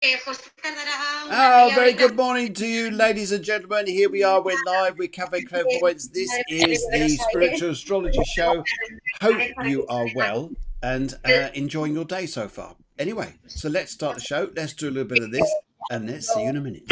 Oh, very good morning to you, ladies and gentlemen. Here we are. We're live with Cafe Clairvoyance. This is the Spiritual Astrology Show. Hope you are well and enjoying your day so far. Anyway, so let's start the show. Let's do a little bit of this, and let's see you in a minute.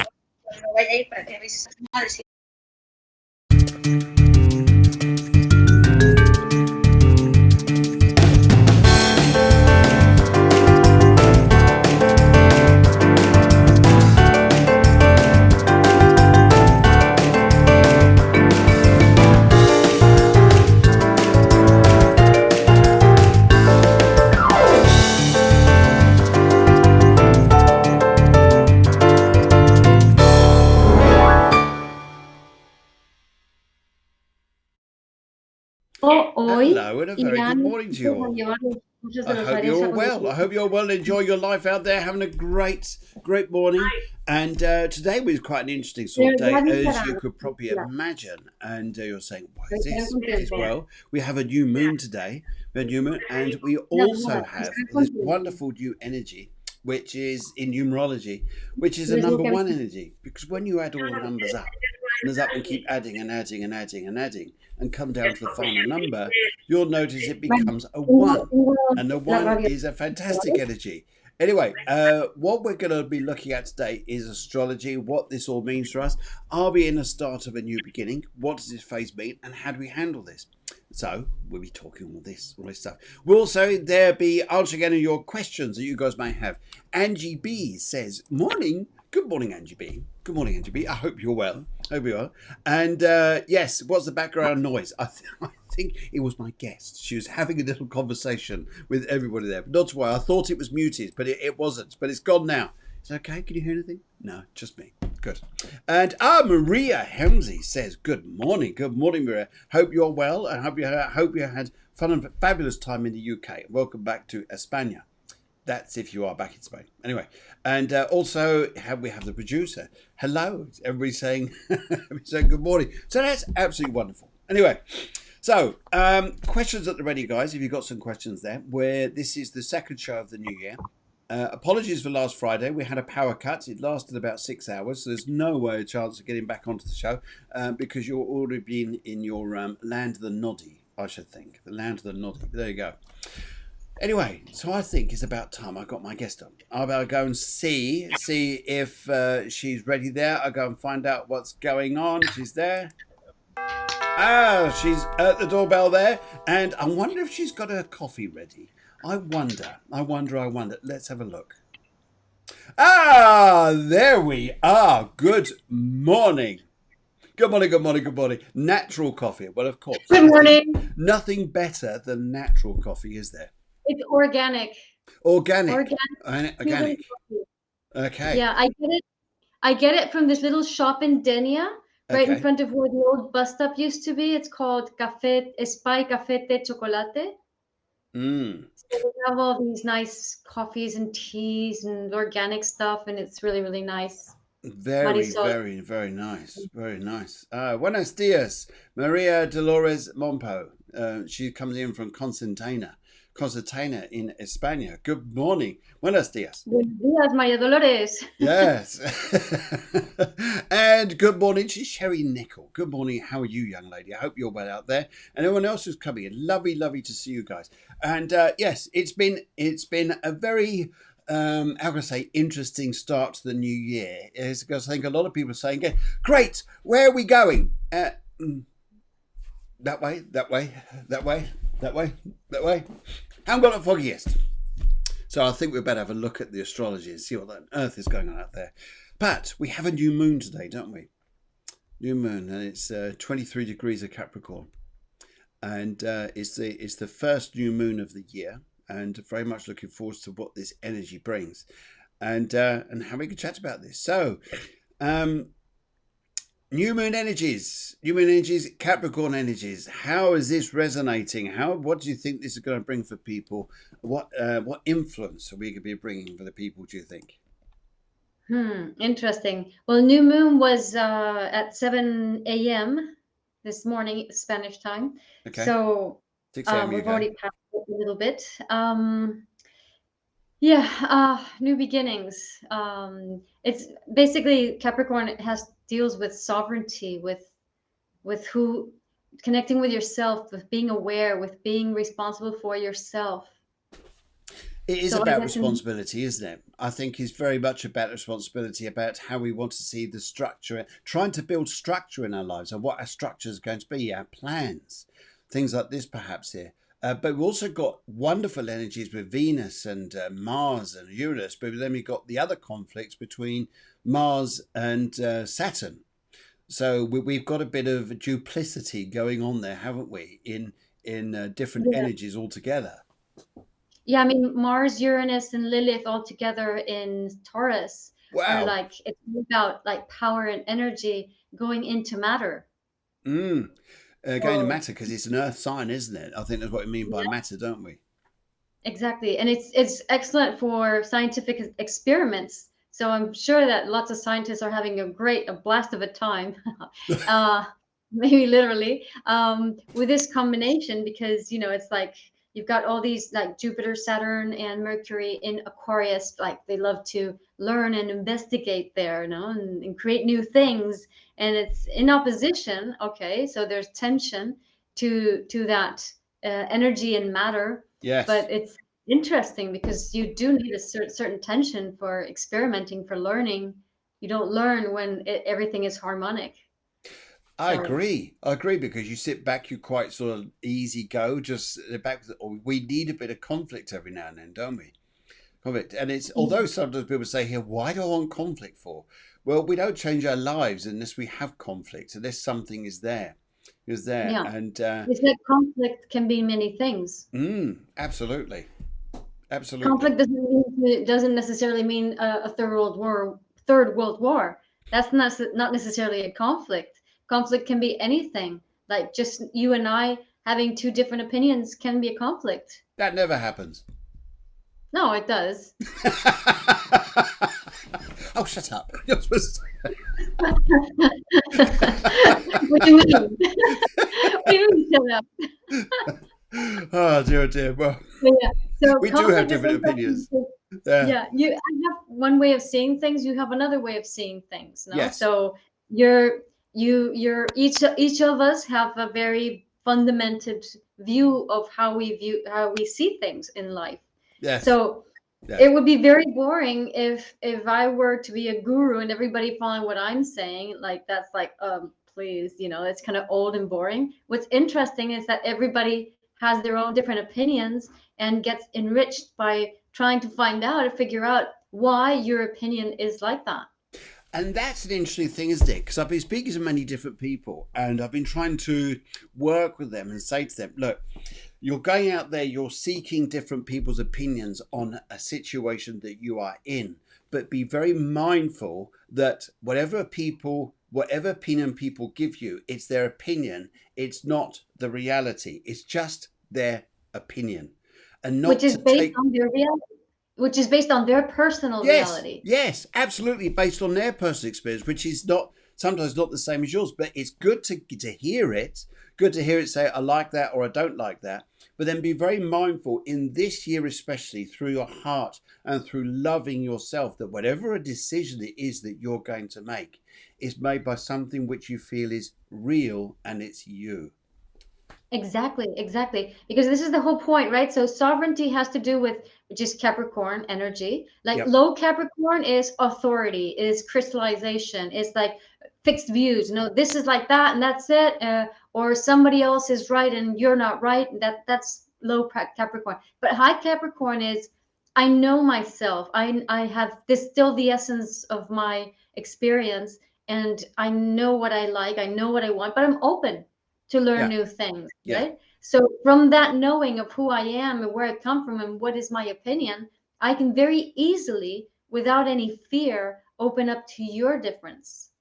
Hello and a very good morning to you all. I hope you're all well. I hope you're well. Enjoy your life out there, having a great morning. And today was quite an interesting sort of day, as you could probably imagine. And you're saying, "What is this?" As well, we have a new moon today. We have a new moon, and we also have this wonderful new energy, which is in numerology, which is a number one energy. Because when you add all the numbers up, and keep adding and adding and adding and adding, and come down to the final number, you'll notice it becomes a 1. And the 1 is a fantastic energy. Anyway, what we're going to be looking at today is astrology, what this all means for us. Are we in the start of a new beginning? What does this phase mean? And how do we handle this? So we'll be talking all this stuff. We'll also be answering any of your questions that you guys may have. Angie B says, morning. Good morning, Angie B. Good morning, Angie B. I hope you're well. Hope you are. And yes, what's the background noise? I think it was my guest. She was having a little conversation with everybody there. But not to worry. I thought it was muted, but it wasn't. But it's gone now. Is it okay? Can you hear anything? No, just me. Good. And Maria Hemsey says, good morning. Good morning, Maria. Hope you're well. I hope you had fun and fabulous time in the UK. Welcome back to España. That's if you are back in Spain. Anyway, and also we have the producer. Hello, everybody's saying, good morning. So that's absolutely wonderful. Anyway, so questions at the ready, guys. If you've got some questions there, where this is the second show of the new year. Apologies for last Friday. We had a power cut. It lasted about 6 hours. So there's no way a chance of getting back onto the show because you're already been in your land of the noddy, I should think. The land of the noddy. There you go. Anyway, so I think it's about time I got my guest on. I'll go and see if she's ready there. I'll go and find out what's going on. She's there. She's at the doorbell there. And I wonder if she's got her coffee ready. I wonder. Let's have a look. There we are. Good morning. Good morning. Natural coffee. Well, of course. Good morning. Nothing better than natural coffee, is there? It's organic. Organic. Okay. Yeah, I get it from this little shop in Denia, right in front of where the old bus stop used to be. It's called Espai Café de Chocolate. So we have all these nice coffees and teas and organic stuff, and it's really, really nice. Very nice. Very nice. Buenos dias, Maria Dolores Mompo. She comes in from Constantine in España. Good morning. Buenos dias. Buenos dias, Maria Dolores. Yes. And good morning to Sherry Nickel. Good morning. How are you, young lady? I hope you're well out there. And everyone else who's coming in. Lovely to see you guys. And yes, it's been a very how can I say, interesting start to the new year. It's because I think a lot of people are saying, great, where are we going? That way. I haven't got the foggiest. So I think we better have a look at the astrology and see what on earth is going on out there. But we have a new moon today, don't we? New moon, and it's 23 degrees of Capricorn. And it's the first new moon of the year. And very much looking forward to what this energy brings, and how we can chat about this. So, new moon energies, Capricorn energies. How is this resonating? What do you think this is going to bring for people? What influence are we going to be bringing for the people? Do you think? Interesting. Well, new moon was at 7 a.m. this morning, Spanish time. Okay. So 6 a.m. We've already passed a little bit. New beginnings. It's basically Capricorn deals with sovereignty, with who connecting with yourself, with being aware, with being responsible for yourself. It is about responsibility, isn't it? I think it's very much about responsibility, about how we want to see the structure, trying to build structure in our lives and what our structure is going to be, our plans, things like this perhaps here. But we've also got wonderful energies with Venus and Mars and Uranus, but then we've got the other conflicts between Mars and Saturn. So we've got a bit of duplicity going on there, haven't we, in different energies altogether. Yeah, I mean, Mars, Uranus, and Lilith all together in Taurus are like, it's about like power and energy going into matter. Going to matter because it's an earth sign, isn't it? I think that's what we mean by matter, don't we? Exactly. And it's excellent for scientific experiments. So I'm sure that lots of scientists are having a blast of a time, maybe literally, with this combination, because, it's like, you've got all these like Jupiter, Saturn, and Mercury in Aquarius. Like they love to learn and investigate there, and create new things. And it's in opposition. Okay, so there's tension to that energy and matter. Yes. But it's interesting because you do need a certain tension for experimenting, for learning. You don't learn when everything is harmonic. I agree because you sit back, you're quite sort of easy go, just back. We need a bit of conflict every now and then, don't we? Conflict. And it's, although sometimes people say here, why do I want conflict for? Well, we don't change our lives unless we have conflict, unless something is there. Yeah. And it's like conflict can be many things. Absolutely. Conflict doesn't necessarily mean a third world war. That's not necessarily a conflict. Conflict can be anything. Like just you and I having two different opinions can be a conflict. That never happens. No, it does. Oh, shut up. You're supposed to say What do you mean? What do you mean, shut up? Oh, dear. Well, yeah. So we do have different opinions. Yeah, I have one way of seeing things. You have another way of seeing things. No? Yes. So each of us have a very fundamental view of how we see things in life. Yes. So it would be very boring if I were to be a guru and everybody following what I'm saying. Like that's like please, it's kind of old and boring. What's interesting is that everybody has their own different opinions and gets enriched by trying to find out and figure out why your opinion is like that. And that's an interesting thing, isn't it? Because I've been speaking to many different people and I've been trying to work with them and say to them, look, you're going out there, you're seeking different people's opinions on a situation that you are in, but be very mindful that whatever opinion people give you, it's their opinion. It's not the reality. It's just their opinion. And not which is based on their reality. Which is based on their personal reality. Yes, absolutely, based on their personal experience, which is sometimes not the same as yours. But it's good to hear it. Good to hear it say, I like that or I don't like that. But then be very mindful in this year, especially through your heart and through loving yourself, that whatever a decision it is that you're going to make is made by something which you feel is real and it's you. Exactly. Because this is the whole point, right? So sovereignty has to do with just Capricorn energy. Like low Capricorn is authority, is crystallization, is like fixed views. This is like that and that's it. Or somebody else is right and you're not right. That's low Capricorn. But high Capricorn is, I know myself. I have this still the essence of my experience, and I know what I like. I know what I want, but I'm open to learn new things, right? So from that knowing of who I am and where I come from and what is my opinion, I can very easily, without any fear, open up to your difference.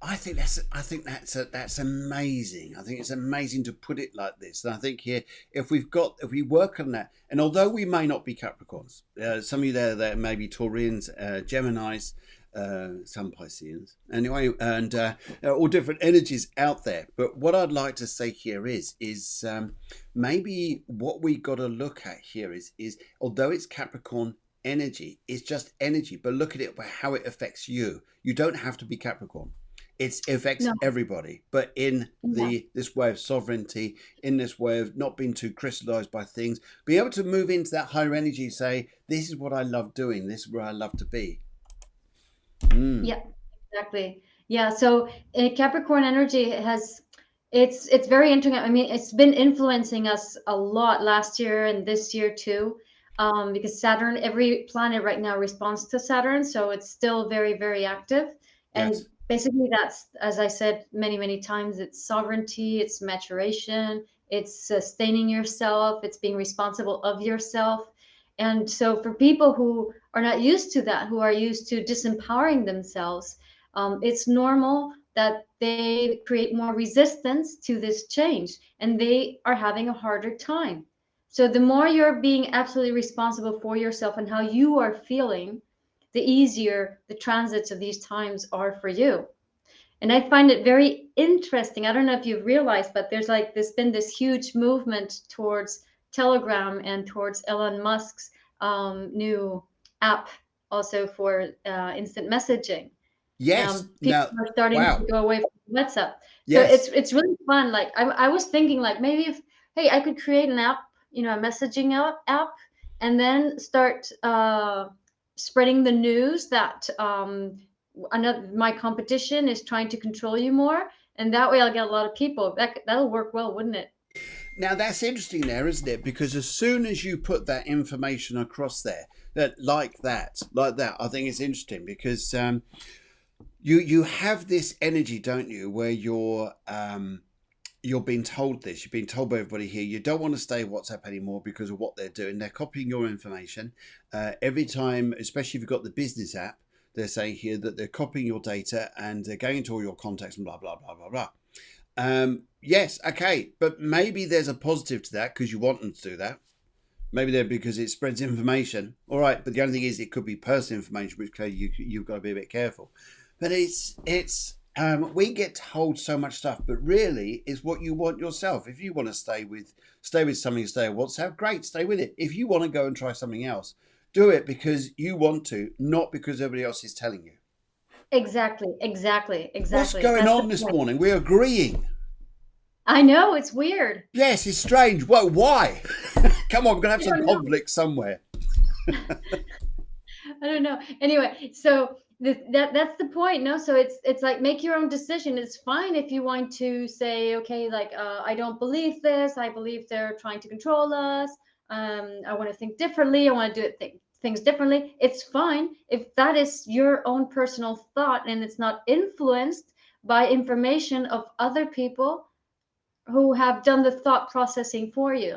I think that's amazing. I think it's amazing to put it like this. And I think here, if we work on that, and although we may not be Capricorns, some of you there may be Taurians, Geminis, some Pisceans, anyway, and all different energies out there. But what I'd like to say here is maybe what we got to look at here is although it's Capricorn energy. It's just energy, but look at it how it affects you. You don't have to be Capricorn. It affects everybody, but in this way of sovereignty, in this way of not being too crystallized by things, be able to move into that higher energy, say, this is what I love doing, this is where I love to be. Yeah, exactly. Yeah, so Capricorn energy it's very interesting. I mean, it's been influencing us a lot last year and this year too, because Saturn, every planet right now responds to Saturn, so it's still very, very active. And basically that's, as I said many times, it's sovereignty, it's maturation, it's sustaining yourself, it's being responsible of yourself. And so for people who are not used to that, who are used to disempowering themselves, it's normal that they create more resistance to this change and they are having a harder time. So the more you're being absolutely responsible for yourself and how you are feeling, the easier the transits of these times are for you. And I find it very interesting. I don't know if you've realized, but there's been this huge movement towards Telegram and towards Elon Musk's new app also for instant messaging. Yes. People are starting to go away from WhatsApp. So it's really fun. Like I was thinking like maybe hey, I could create an app, a messaging app, and then start spreading the news that my competition is trying to control you more, and that way I'll get a lot of people. That'll work well, wouldn't it? Now that's interesting there, isn't it? Because as soon as you put that information across there, like that, I think it's interesting because you have this energy, don't you, where you're being told this. You've been told by everybody here you don't want to stay WhatsApp anymore because of what they're doing. They're copying your information every time, especially if you've got the business app. They're saying here that they're copying your data and they're going into all your contacts and blah blah blah blah blah. Yes, okay, but maybe there's a positive to that because you want them to do that. Maybe they're because it spreads information. All right, but the only thing is it could be personal information, which you've got to be a bit careful. But we get told so much stuff, but really it's what you want yourself. If you want to stay with something, stay with WhatsApp, great, stay with it. If you want to go and try something else, do it because you want to, not because everybody else is telling you. Exactly. What's going on this morning? We're agreeing. I know, it's weird. Yes, it's strange. Well, why? Come on, we're going to have some conflict somewhere. I don't know. Anyway, so that's the point, no? So it's like make your own decision. It's fine if you want to say, okay, like I don't believe this. I believe they're trying to control us. I want to think differently. I want to do things differently. It's fine if that is your own personal thought and it's not influenced by information of other people who have done the thought processing for you.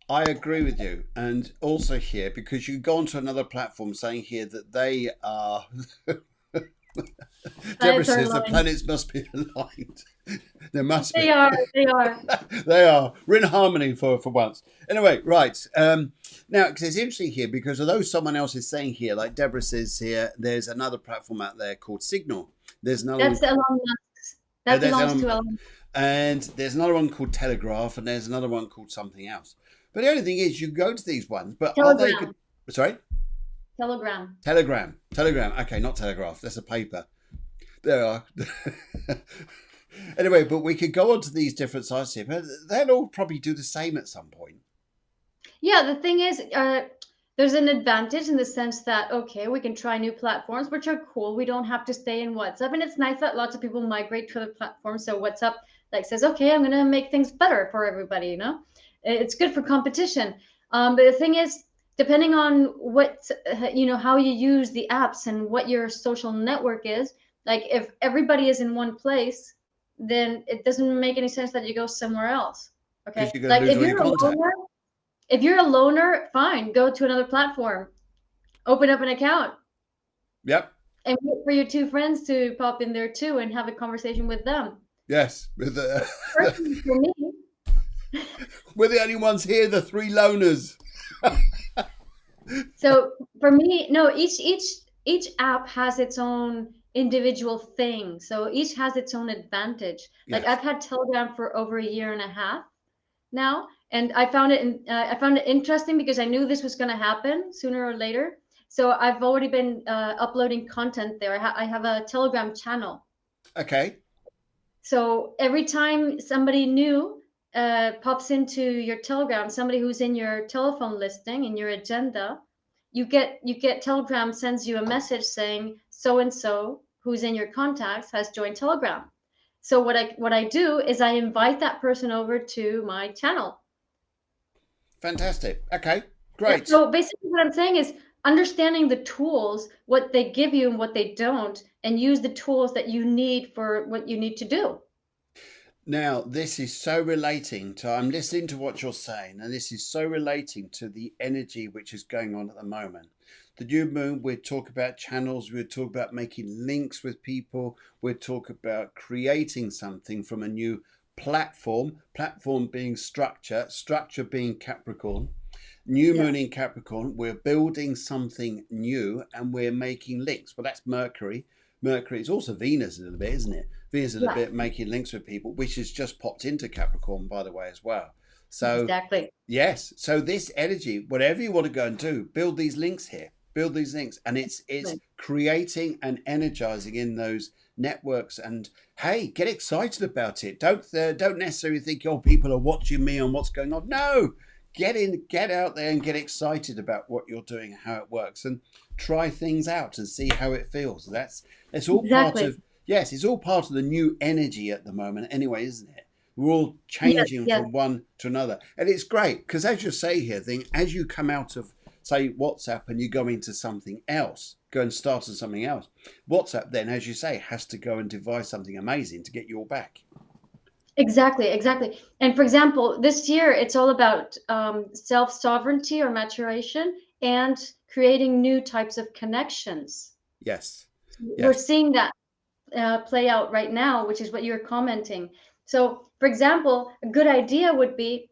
I agree with you. And also here, because you go onto another platform saying here that they are... Deborah says the planets must be aligned. There must be. They are. They are. We're in harmony for once. Anyway, right. Now, because it's interesting here, because although someone else is saying here, like Deborah says here, there's another platform out there called Signal. There's another That's Elon Musk's. That belongs to Elon. And there's another one called Telegraph, and there's another one called something else. But the only thing is, you go to these ones, but Telegram. are they... Sorry? Telegram. Okay, not Telegraph. That's a paper. There are. Anyway, but we could go on to these different sites here, but they'll all probably do the same at some point. Yeah, the thing is, there's an advantage in the sense that, okay, we can try new platforms, which are cool. We don't have to stay in WhatsApp. And it's nice that lots of people migrate to other platforms. So WhatsApp says, okay, I'm going to make things better for everybody, It's good for competition. But the thing is, depending on what, how you use the apps and what your social network is, like if everybody is in one place, then it doesn't make any sense that you go somewhere else. Okay. Like if you're a loner, fine, go to another platform, open up an account. Yep. And wait for your two friends to pop in there too and have a conversation with them. Yes. Personally, for me. We're the only ones here, the three loners. So for me, no, each app has its own individual thing. So each has its own advantage. Like I've had Telegram for over a year and a half now, And I found it interesting because I knew this was going to happen sooner or later. So I've already been uploading content there. I have a Telegram channel. Okay. So every time somebody new pops into your Telegram, somebody who's in your telephone listing, in your agenda, you get Telegram sends you a message saying so and so who's in your contacts has joined Telegram. So what I do is I invite that person over to my channel. Fantastic. Okay, great. So basically what I'm saying is understanding the tools, what they give you and what they don't, and use the tools that you need for what you need to do. Now, this is so relating to, I'm listening to what you're saying, and this is so relating to the energy which is going on at the moment. The new moon, we'd talk about channels, we'd talk about making links with people, we'd talk about creating something from a new platform being structure being Capricorn. New moon in Capricorn, we're building something new and we're making links. Well, that's Mercury. Mercury is also Venus a little bit, isn't it? Venus a little bit making links with people, which has just popped into Capricorn, by the way, as well. So exactly. Yes. So this energy, whatever you want to go and do, build these links here. Build these links. And it's creating and energizing in those networks. And hey, get excited about it. Don't necessarily think, oh, people are watching me on what's going on. No. Get out there and get excited about what you're doing, how it works, and try things out and see how it feels. It's all part of, yes, it's all part of the new energy at the moment anyway, isn't it? We're all changing from one to another. And it's great because, as you say here, as you come out of, say, WhatsApp and you go into something else, go and start on something else, WhatsApp then, as you say, has to go and devise something amazing to get you all back. Exactly. And for example, this year, it's all about self-sovereignty or maturation and creating new types of connections. Yes. We're seeing that play out right now, which is what you're commenting. So, for example, a good idea would be,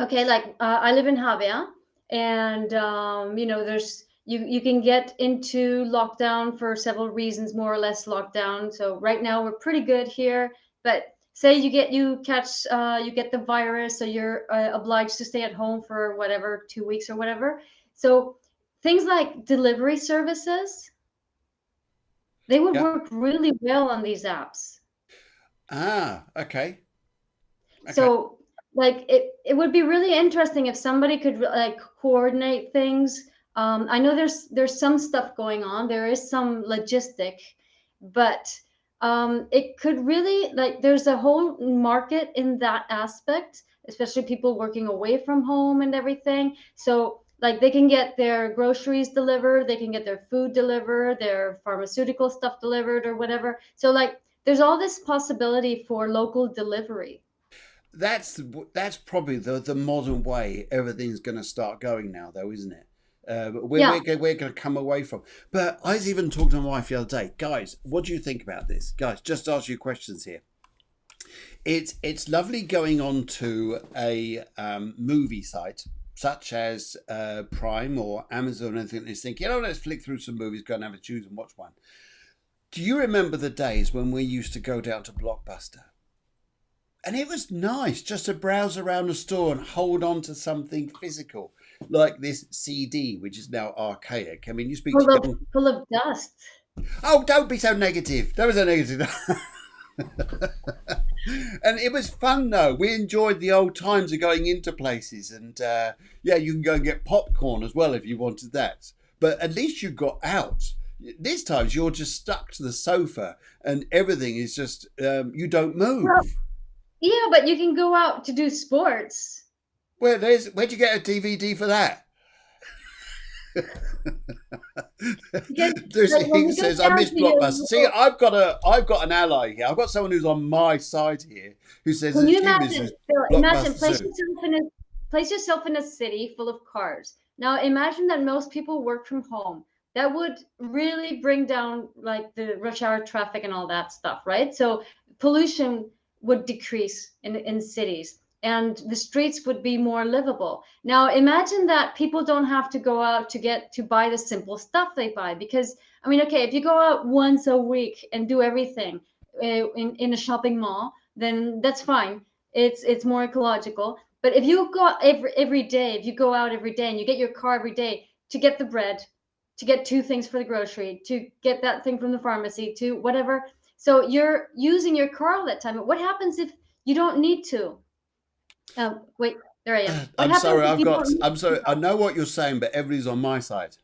okay, like I live in Javea, and there's you can get into lockdown for several reasons, more or less lockdown. So right now we're pretty good here, but say you get the virus, so you're obliged to stay at home for whatever 2 weeks or whatever. So things like delivery services, they would work really well on these apps. Okay. So like it would be really interesting if somebody could like coordinate things. I know there's some stuff going on. There is some logistic, but it could really, like, there's a whole market in that aspect, especially people working away from home and everything. So like they can get their groceries delivered, they can get their food delivered, their pharmaceutical stuff delivered or whatever. So like there's all this possibility for local delivery. That's probably the modern way everything's going to start going now, though, isn't it? We're going to come away from. But I was even talking to my wife the other day. Guys, what do you think about this? Guys, just ask you questions here. It's lovely going on to a movie site such as Prime or Amazon or anything. They think, let's flick through some movies, go and have a choose and watch one. Do you remember the days when we used to go down to Blockbuster? And it was nice just to browse around the store and hold on to something physical, like this CD, which is now archaic. I mean, you speak full of dust. Oh, don't be so negative. That was so negative. And it was fun, though. We enjoyed the old times of going into places. And you can go and get popcorn as well if you wanted that. But at least you got out. These times you're just stuck to the sofa and everything is just, you don't move. Well, yeah, but you can go out to do sports. Where'd you get a DVD for that? He says, I miss Blockbuster. See, I've got an ally here. I've got someone who's on my side here who says, can you imagine, place yourself in a city full of cars. Now imagine that most people work from home. That would really bring down like the rush hour traffic and all that stuff, right? So pollution would decrease in cities and the streets would be more livable. Now imagine that people don't have to go out to buy the simple stuff they buy, because I mean, okay, if you go out once a week and do everything in a shopping mall, then that's fine. It's more ecological. But if you go every day, if you go out every day and you get your car every day to get the bread, to get 2 things for the grocery, to get that thing from the pharmacy, to whatever. So you're using your car all that time. But what happens if you don't need to? Wait, there I am. I'm sorry, I'm sorry. I know what you're saying, but everybody's on my side.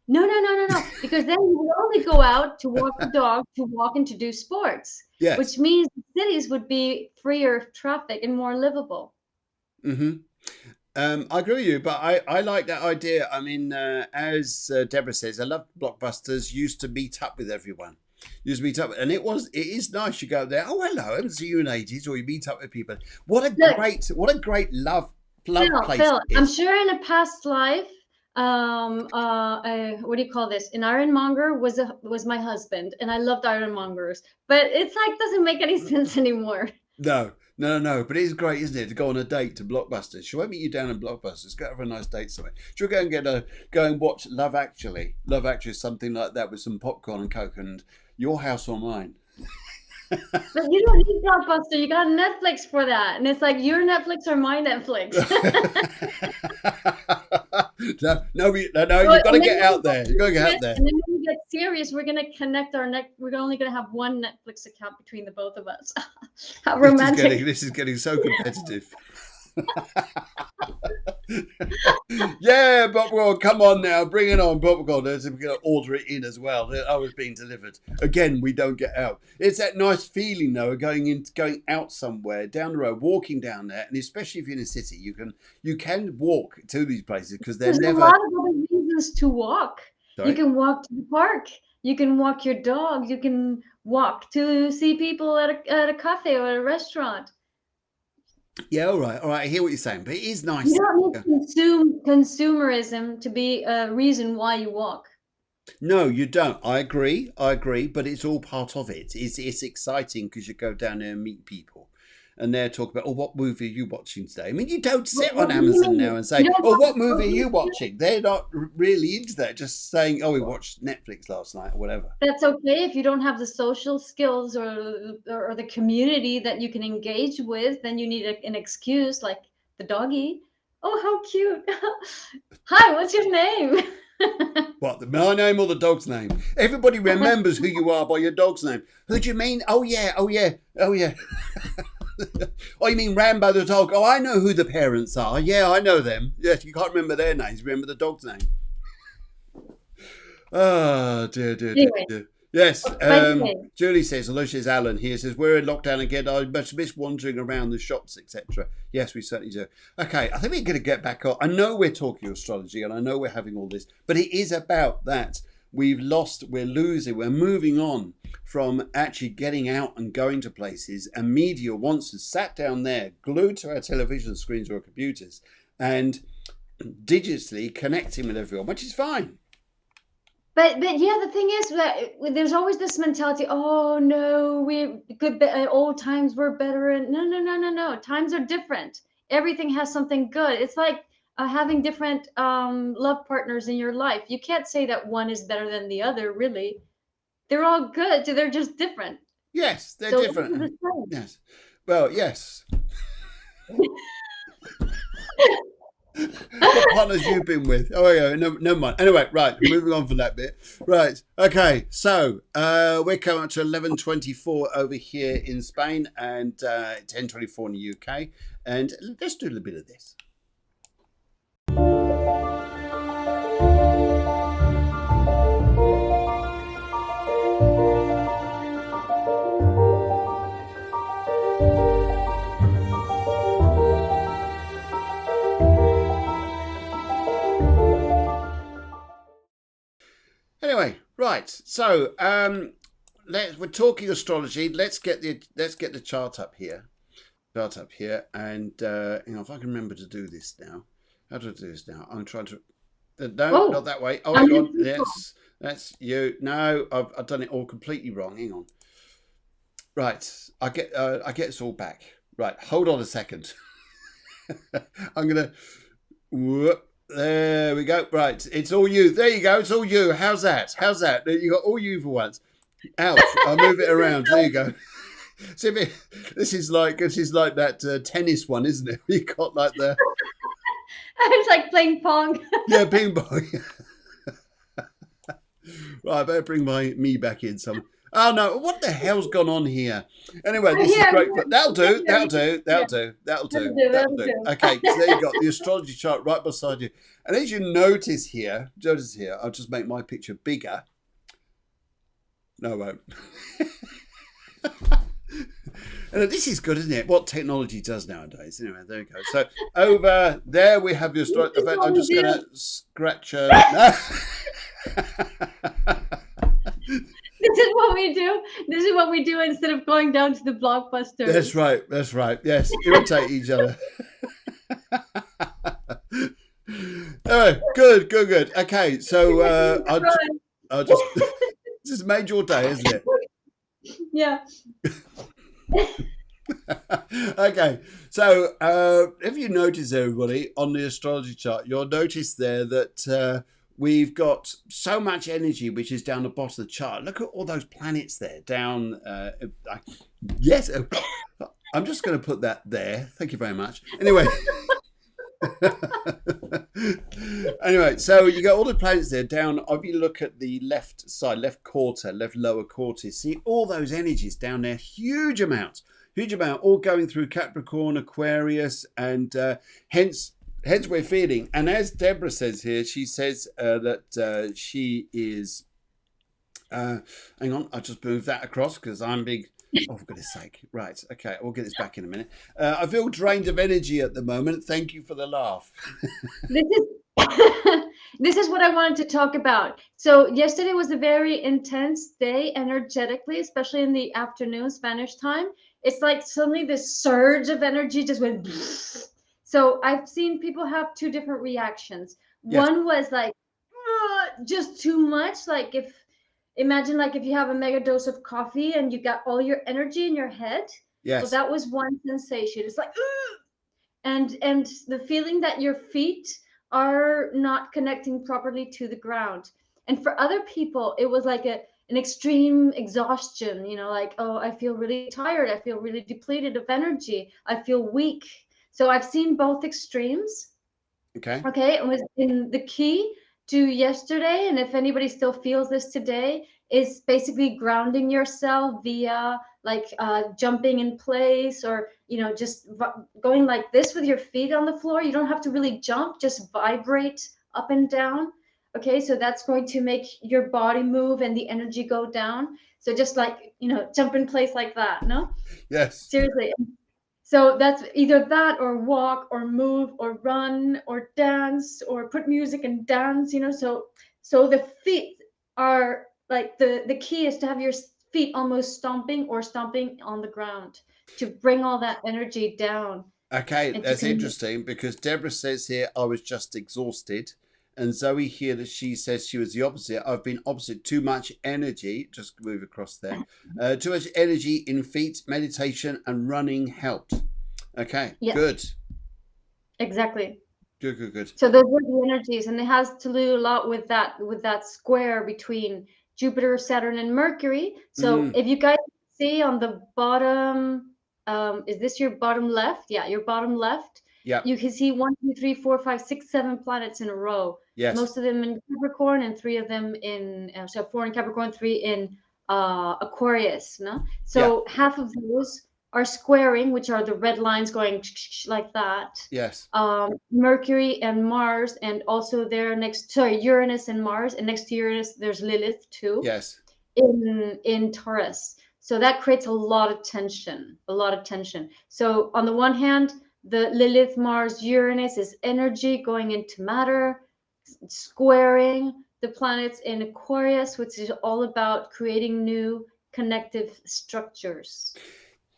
No. Because then you would only go out to walk the dog, to walk and to do sports. Yes. Which means the cities would be freer of traffic and more livable. Mm-hmm. I agree with you, but I like that idea. I mean, as Deborah says, I love Blockbusters. Used to meet up with everyone. And it is nice. You go there. Oh, hello, I haven't seen you in ages. Or you meet up with people. What a great love place. Phil, I'm sure in a past life, what do you call this? An ironmonger was my husband, and I loved ironmongers. But it's like doesn't make any sense anymore. No. But it is great, isn't it, to go on a date to Blockbusters? Shall I meet you down in Blockbusters? Go have a nice date somewhere. Shall we go and watch Love Actually? Love Actually, something like that with some popcorn and Coke, and your house or mine. But you don't need Blockbuster. You got Netflix for that, and it's like your Netflix or my Netflix. no, you've got to get out there. You've got to get out there. And then when we get serious, we're going to connect we're only going to have one Netflix account between the both of us. How romantic! This is getting so competitive. Yeah, popcorn, come on now, bring it on, popcorn. We're going to order it in as well. I was being delivered. Again, we don't get out. It's that nice feeling though, going out somewhere down the road, walking down there, and especially if you're in a city, you can walk to these places because there's a lot of other reasons to walk. Sorry? You can walk to the park. You can walk your dog. You can walk to see people at a cafe or a restaurant. Yeah, all right. I hear what you're saying, but it is nice. You don't need consumerism to be a reason why you walk. No, you don't. I agree, but it's all part of it. It's exciting because you go down there and meet people. And they're talking about, what movie are you watching today? I mean, you don't sit on Amazon now and say, what movie are you watching? They're not really into that, just saying, we watched Netflix last night or whatever. That's okay if you don't have the social skills or the community that you can engage with, then you need an excuse like the doggy. Oh, how cute. Hi, what's your name? What, my name or the dog's name? Everybody remembers who you are by your dog's name. Who do you mean? Oh, yeah. Oh, you mean Rambo the dog? Oh, I know who the parents are. Yeah, I know them. Yes, you can't remember their names. Remember the dog's name. Oh, dear. Yes, Julie says, although she's Alan here, says, we're in lockdown again. I must miss wandering around the shops, etc. Yes, we certainly do. Okay, I think we're going to get back on. I know we're talking astrology and I know we're having all this, but it is about that. We're losing, we're moving on from actually getting out and going to places, and media wants us sat down there, glued to our television screens or our computers, and digitally connecting with everyone, which is fine. But yeah, the thing is that there's always this mentality, oh no, old times were better, and no, times are different. Everything has something good. It's like having different love partners in your life. You can't say that one is better than the other, really. They're all good. They're just different. Yes, they're different. Yes. Well, yes. What partners you've been with? Oh, yeah, no, never mind. Anyway, right, moving on from that bit. Right, okay, so we're coming up to 11:24 over here in Spain and 10:24 in the UK. And let's do a little bit of this. Anyway, right. So we're talking astrology. Let's get the chart up here. And if I can remember to do this now. How do I do this now? I'm trying to. Not that way. Oh, hang on. Yes, that's you. No, I've done it all completely wrong. Hang on. Right, I get this all back. Right, hold on a second. I'm gonna. Whoop. There we go. Right, it's all you. There you go. It's all you. How's that? You got all you for once. Ouch! I'll move it around. There you go. See, this is like that tennis one, isn't it? You got like the. It's like playing pong. Yeah, ping pong. Right, I better bring me back in some. Oh no, what the hell's gone on here? Anyway, this is great. That'll do. Okay, so there you got the astrology chart right beside you. And as you notice here, I'll just make my picture bigger. No, I won't. And this is good, isn't it? What technology does nowadays. Anyway, there you go. So over there we have your astrology. In fact, I'm just going to scratch her. This is what we do. This is what we do instead of going down to the Blockbuster. That's right. That's right. Yes, irritate each other. Anyway, good. Okay, so I'll just this has made your day, isn't it? Yeah. Okay, so if you notice, everybody, on the astrology chart, you'll notice there that we've got so much energy which is down the bottom of the chart. Look at all those planets there down. Yes, I'm just going to put that there. Thank you very much. Anyway. Anyway, so you got all the planets there down. If you look at the left side, left quarter, left lower quarter, see all those energies down there, huge amount, all going through Capricorn, Aquarius, and hence we're feeling. And as Deborah says here, she says that she is. Hang on, I'll just move that across because I'm big. Oh, for goodness sake. Right. Okay. We'll get this back in a minute. I feel drained of energy at the moment. Thank you for the laugh. This is what I wanted to talk about. So yesterday was a very intense day energetically, especially in the afternoon, Spanish time. It's like suddenly this surge of energy just went. So I've seen people have two different reactions. Yes. One was like, just too much. Like imagine like if you have a mega dose of coffee and you got all your energy in your head. Yes. So that was one sensation. It's like, and the feeling that your feet are not connecting properly to the ground. And for other people, it was like an extreme exhaustion, like, oh, I feel really tired. I feel really depleted of energy. I feel weak. So I've seen both extremes. Okay. It was in the key to yesterday, and if anybody still feels this today, is basically grounding yourself via like jumping in place, or just going like this with your feet on the floor. You don't have to really jump, just vibrate up and down. Okay, so that's going to make your body move and the energy go down. So just like jump in place like that. No? Yes. Seriously. So that's either that, or walk, or move, or run, or dance, or put music and dance, So the feet are like the key is to have your feet almost stomping on the ground to bring all that energy down. Okay, that's interesting because Deborah says here, I was just exhausted. And Zoe here, that she says she was the opposite. I've been opposite. Too much energy. Just move across there. Too much energy in feet, meditation, and running helped. Okay, yes. Good. Exactly. Good. So those were the energies, and it has to do a lot with that square between Jupiter, Saturn, and Mercury. So if you guys see on the bottom, is this your bottom left? Yeah, your bottom left. Yeah. You can see 1, 2, 3, 4, 5, 6, 7 planets in a row. Yes. Most of them in Capricorn, and 3 of them in 4 in Capricorn, 3 in Aquarius. No, so half of those are squaring, which are the red lines going like that. Yes. Mercury and Mars, and also there Uranus and Mars, and next to Uranus there's Lilith too. Yes. In Taurus. So that creates a lot of tension. So on the one hand, the Lilith, Mars, Uranus is energy going into matter, squaring the planets in Aquarius, which is all about creating new connective structures.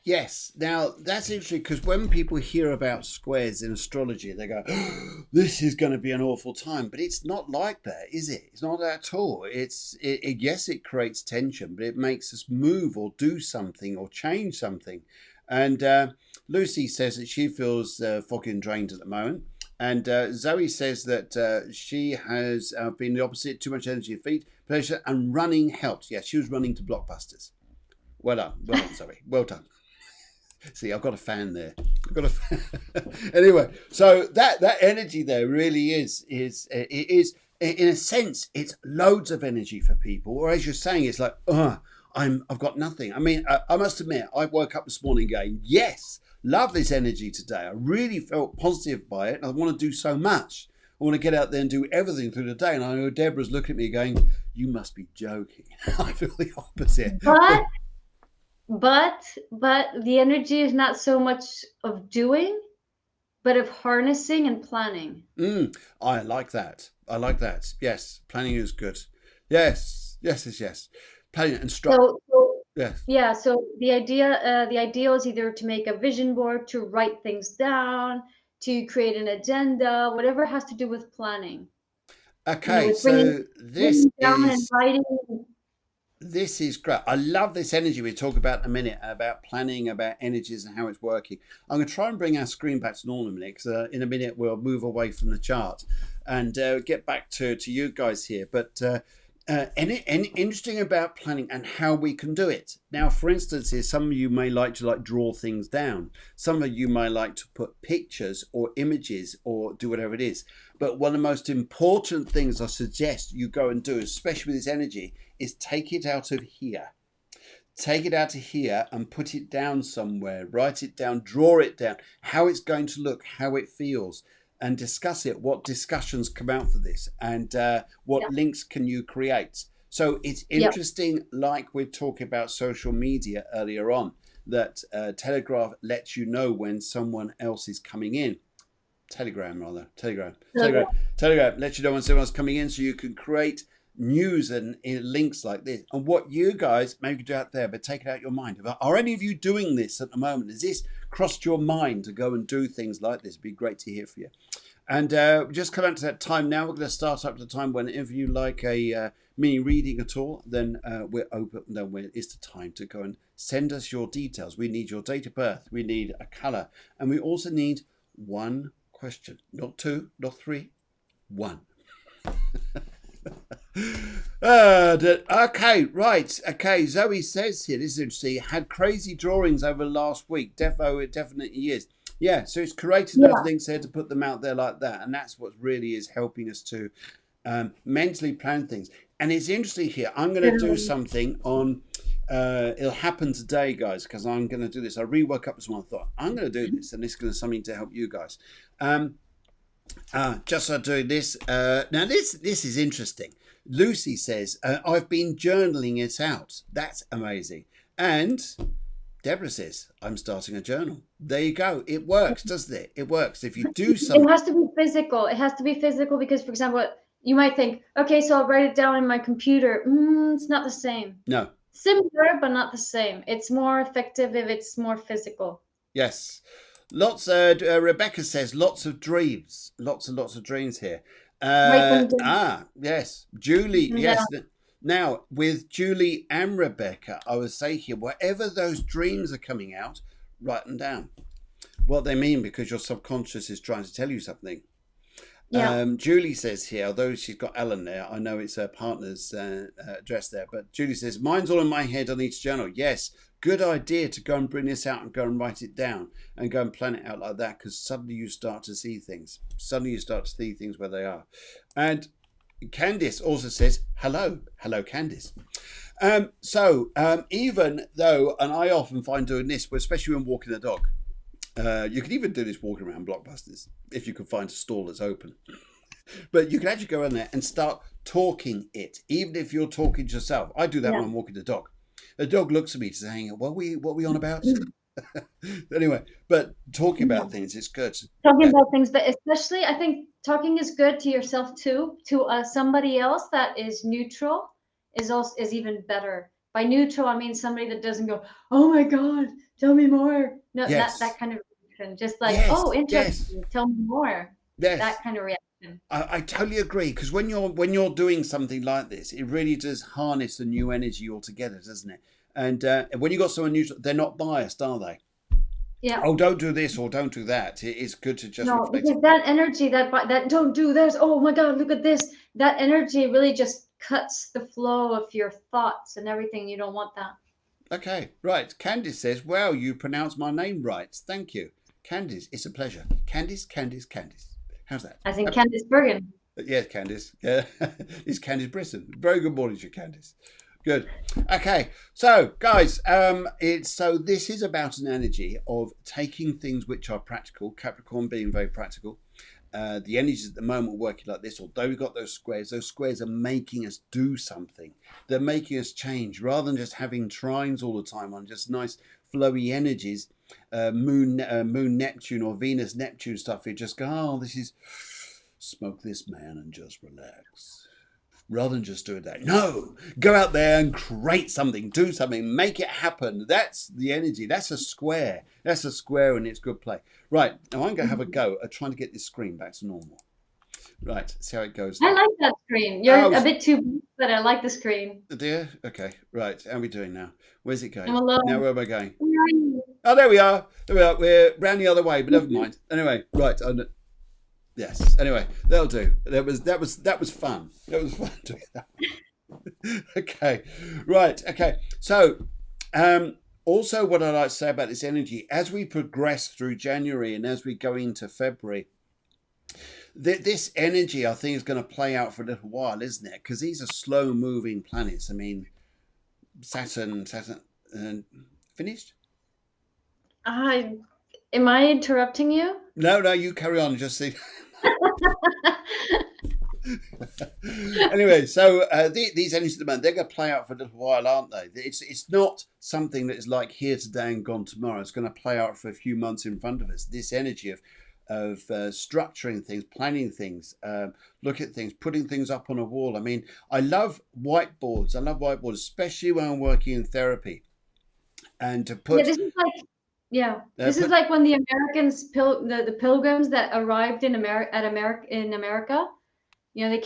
Yes. Now, that's interesting because when people hear about squares in astrology, they go, oh, this is going to be an awful time. But it's not like that, is it? It's not at all. Yes, it creates tension, but it makes us move or do something or change something. And Lucy says that she feels foggy and drained at the moment. And Zoe says that she has been the opposite, too much energy, feet, pleasure, and running helped. Yeah, she was running to Blockbusters. Well done, Zoe. Well done. See, I've got a fan there. I've got a fan. Anyway, so that energy there really is in a sense, it's loads of energy for people. Or as you're saying, it's like, I've got nothing. I mean, I must admit, I woke up this morning going, yes, love this energy today. I really felt positive by it. And I want to do so much. I want to get out there and do everything through the day. And I know Deborah's looking at me going, you must be joking. I feel the opposite. But the energy is not so much of doing, but of harnessing and planning. I like that. I like that. Yes, planning is good. Yes. Planning and structure. Yes. Yeah. So the ideal is either to make a vision board, to write things down, to create an agenda, whatever has to do with planning. Okay, so this is great. I love this energy we talk about in a minute, about planning, about energies and how it's working. I'm going to try and bring our screen back to normal in a minute, because in a minute we'll move away from the chart and get back to you guys here. But any interesting about planning and how we can do it. Now, for instance, here, some of you may like to draw things down. Some of you may like to put pictures or images or do whatever it is. But one of the most important things I suggest you go and do, especially with this energy, is take it out of here. Take it out of here and put it down somewhere. Write it down, draw it down, how it's going to look, how it feels, and discuss it. What discussions come out for this, and what links can you create? So it's interesting, like we're talking about social media earlier on, that Telegraph lets you know when someone else is coming in. Telegram lets you know when someone's coming in, so you can create news and links like this. And what you guys maybe do out there, but take it out your mind. Are any of you doing this at the moment? Has this crossed your mind to go and do things like this? It'd be great to hear from you. And just come out to that time now. We're going to start up to the time whenever you like a mini reading at all, then we're open. Then it's the time to go and send us your details. We need your date of birth. We need a colour. And we also need one question. Not two, not three, one. Okay, right. Okay, Zoe says here, this is interesting, had crazy drawings over last week. It definitely is. Yeah, so it's created those links there to put them out there like that. And that's what really is helping us to mentally plan things. And it's interesting here. I'm going to do something on, it'll happen today, guys, because I'm going to do this. I woke up this morning and thought, I'm going to do this. And this is going to be something to help you guys. Just so doing this. Now, this is interesting. Lucy says, I've been journaling it out. That's amazing. And Deborah says, I'm starting a journal. There you go. It works, doesn't it? It works. If you do something. It has to be physical. It has to be physical because, for example, you might think, okay, so I'll write it down in my computer. It's not the same. No. Similar, but not the same. It's more effective if it's more physical. Yes. Rebecca says, lots of dreams. Lots and lots of dreams here. Yes. Julie, yes. Now, with Julie and Rebecca, I would say here, whatever those dreams are coming out, write them down. What they mean, because your subconscious is trying to tell you something. Yeah. Julie says here, although she's got Ellen there, I know it's her partner's address there, but Julie says, mine's all in my head, I need to journal. Yes, good idea to go and bring this out and go and write it down and go and plan it out like that, because suddenly you start to see things. Suddenly you start to see things where they are. And Candice also says, hello, Candice. Even though, and I often find doing this, especially when walking a dog, you can even do this walking around Blockbusters if you can find a stall that's open. But you can actually go in there and start talking it, even if you're talking to yourself. I do that when I'm walking the dog. The dog looks at me saying, what are we on about? Anyway, but talking about things is good. Talking about things, but especially I think talking is good to yourself too. To somebody else that is neutral is even better. By neutral, I mean somebody that doesn't go, oh my God, tell me more. No, that kind of reaction. Just like, interesting, tell me more. Yes. That kind of reaction. I totally agree, because when you're doing something like this, it really does harness a new energy altogether, doesn't it? And when you got someone neutral, they're not biased, are they? Yeah. Oh, don't do this or don't do that. It's good to just reflect. Because that energy, that don't do this. Oh my God, look at this. That energy really just cuts the flow of your thoughts and everything. You don't want that. Okay, right. Candice says, "Wow, you pronounced my name right. Thank you, Candice. It's a pleasure. Candice, Candice, Candice. How's that? As in Candice Bergen. Yes, Candice. Yeah, it's Candice Brisson. Very good morning to you, Candice. Good. Okay, so guys, this is about an energy of taking things which are practical. Capricorn being very practical. The energies at the moment working like this, although we've got those squares are making us do something. They're making us change rather than just having trines all the time on just nice flowy energies. Moon Neptune or Venus Neptune stuff. You just go, oh, this is smoke this, man, and just relax. Rather than just doing that. No, go out there and create something, do something, make it happen. That's the energy. That's a square. That's a square and it's good play. Right, now I'm going to have a go at trying to get this screen back to normal. Right, see how it goes. I like that screen. You're a bit too big, but I like the screen. Dear? Okay, right. How are we doing now? Where's it going? I'm alone. Now where am I going? Where are you? Oh, there we are. There we are. We're round the other way, but never mind. Anyway, right. Yes. Anyway, that'll do. That was fun. That was fun doing that. Okay. Right. Okay. So, also what I'd like to say about this energy, as we progress through January and as we go into February, this energy, I think, is going to play out for a little while, isn't it? Because these are slow-moving planets. I mean, Saturn, finished? Am I interrupting you? No, you carry on. Just see. Anyway, so these energies at the moment, they're going to play out for a little while, aren't they? It's not something that is like here today and gone tomorrow. It's going to play out for a few months in front of us. This energy of structuring things, planning things, look at things, putting things up on a wall. I mean, I love whiteboards. Especially when I'm working in therapy. And to put... this is like when the Americans, the pilgrims that arrived in America. You know,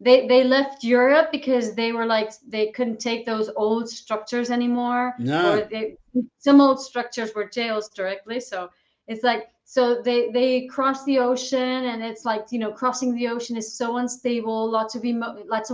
they left Europe because they were like, they couldn't take those old structures anymore. No. Or some old structures were jails directly. So it's like, so they crossed the ocean, and it's like, you know, crossing the ocean is so unstable. Lots of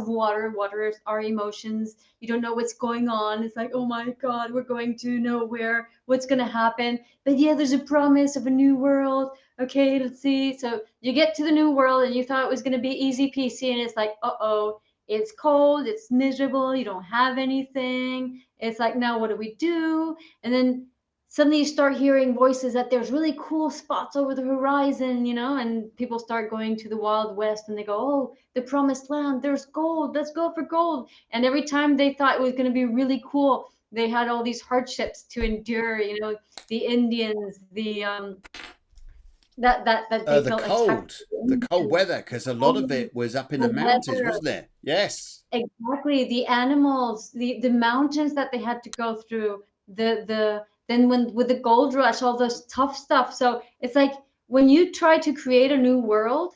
water. Water is our emotions. You don't know what's going on. It's like, oh my God, we're going to nowhere. What's going to happen? But yeah, there's a promise of a new world. Okay, let's see. So you get to the new world and you thought it was going to be easy peasy, and it's like, uh-oh, it's cold, it's miserable, you don't have anything. It's like, now what do we do? And then suddenly you start hearing voices that there's really cool spots over the horizon, you know, and people start going to the Wild West and they go, oh, the promised land, there's gold, let's go for gold. And every time they thought it was going to be really cool, they had all these hardships to endure, you know, the Indians, the cold weather, because a lot of it was up in the mountains, wasn't it? Yes, exactly. The animals, the mountains that they had to go through, then with the gold rush, all this tough stuff. So it's like when you try to create a new world,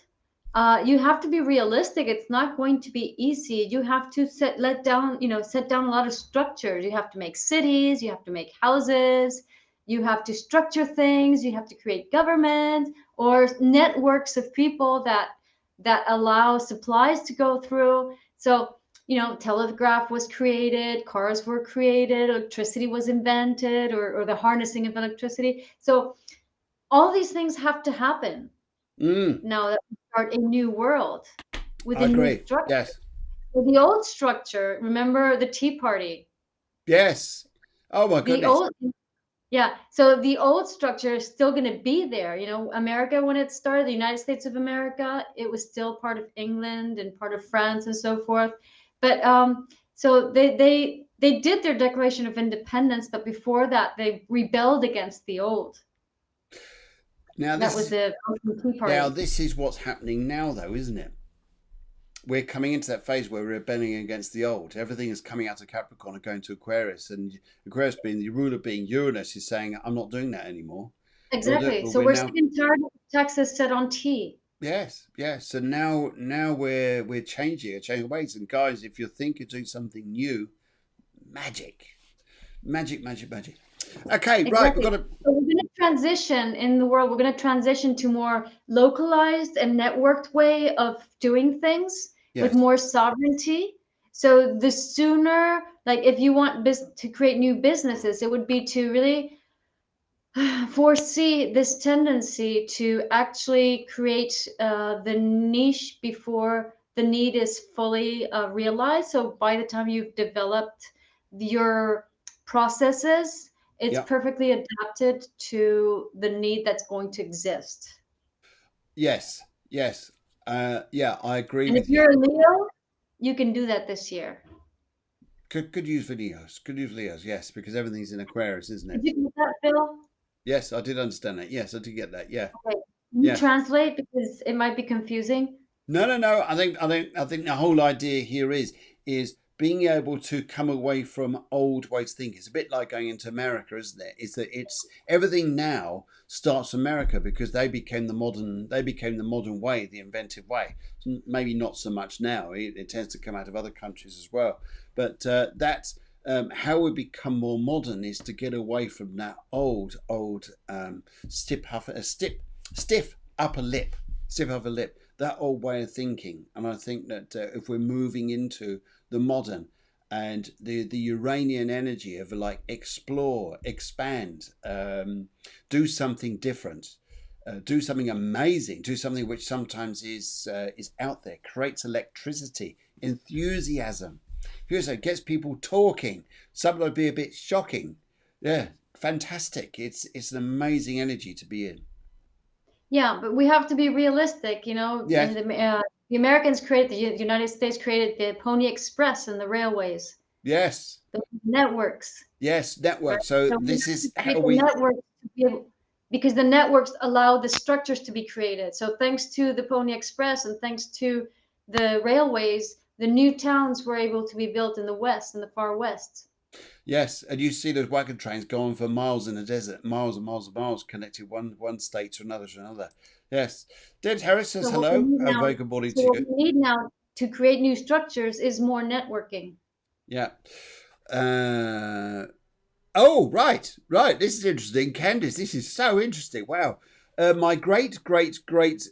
you have to be realistic. It's not going to be easy. You have to set down a lot of structures. You have to make cities, you have to make houses, you have to structure things, you have to create government or networks of people that allow supplies to go through. So, you know, telegraph was created, cars were created, electricity was invented, or the harnessing of electricity. So all these things have to happen now that we start a new world with a new structure. Yes. So the old structure, remember the Tea Party? Yes. Oh my goodness. So the old structure is still going to be there. You know, America, when it started, the United States of America, it was still part of England and part of France and so forth. But so they did their Declaration of Independence, but before that, they rebelled against the old. Now that was the Tea Party. Now this is what's happening now, though, isn't it? We're coming into that phase where we're rebelling against the old. Everything is coming out of Capricorn and going to Aquarius, and Aquarius, being the ruler, being Uranus, is saying, "I'm not doing that anymore." Exactly. So we're sick and tired of taxes set on tea. Yes. So now we're changing ways. And guys, if you think you're doing something new, magic. Okay, exactly. Right. So we're going to transition in the world. We're going to transition to more localized and networked way of doing things with more sovereignty. So the sooner, like if you want to create new businesses, it would be to really foresee this tendency to actually create the niche before the need is fully realized. So by the time you've developed your processes, it's perfectly adapted to the need that's going to exist. Yes, yes. Yeah, I agree And if with you. you're a Leo, you can do that this year. Could use videos. Could use Leos, yes, because everything's in Aquarius, isn't it? Did you get that, Phil? Yes, I did understand that. Yes, I did get that. Yeah. Okay. Can you Yes. translate because it might be confusing? No. I think the whole idea here is being able to come away from old ways of thinking. It's a bit like going into America, isn't it? It's that it's everything now starts America because they became the modern way, the inventive way. Maybe not so much now. It tends to come out of other countries as well. But that's how we become more modern is to get away from that old stiff upper lip, stiff upper lip, that old way of thinking. And I think that if we're moving into the modern and the Uranian energy of like explore, expand, do something different, do something amazing, do something which sometimes is out there, creates electricity, enthusiasm. Here's it gets people talking. Some would be a bit shocking. Yeah, fantastic. It's an amazing energy to be in. Yeah, but we have to be realistic, you know. Yes. And the Americans created, the United States created the Pony Express and the railways, Yes. the networks. Yes, Right? network. So So we this have is to how create the we. networks to be able, because the networks allow the structures to be created. So thanks to the Pony Express and thanks to the railways, the new towns were able to be built in the West, in the far West. Yes, and you see those wagon trains going for miles in the desert, miles and miles and miles, connecting one state to another. Yes. Deb Harris says So what we hello. need A now, very good morning so to what you. we need now to create new structures is more networking. Yeah. Uh, oh, right. This is interesting. Candice, this is so interesting. Wow. My great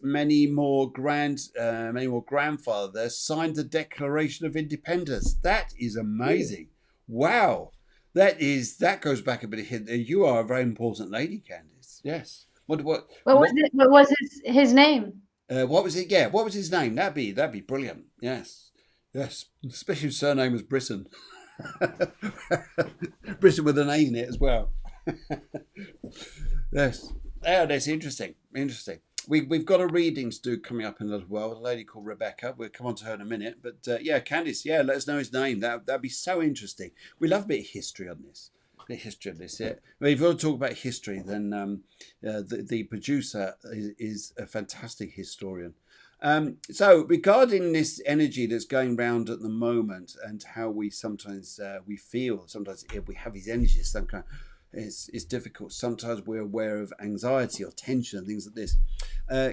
many more grandfather signed the Declaration of Independence. That is amazing. Wow. That goes back a bit. You are a very important lady, Candice. Yes. What What was his name? what was it? Yeah, what was his name? That'd be brilliant. Yes. Yes. Especially his surname was Britton. Britton with an A in it as well. Yes. Oh, that's interesting. Interesting. We've got a reading to do coming up in a little while with a lady called Rebecca. We'll come on to her in a minute. But yeah, Candice, yeah, let us know his name. That'd be so interesting. We love a bit of history on this. A bit of history on this. Yeah. Well, if you want to talk about history, then the producer is a fantastic historian. So regarding this energy that's going round at the moment and how we sometimes we feel, sometimes we have these energies, some kind of, it's difficult. Sometimes we're aware of anxiety or tension and things like this.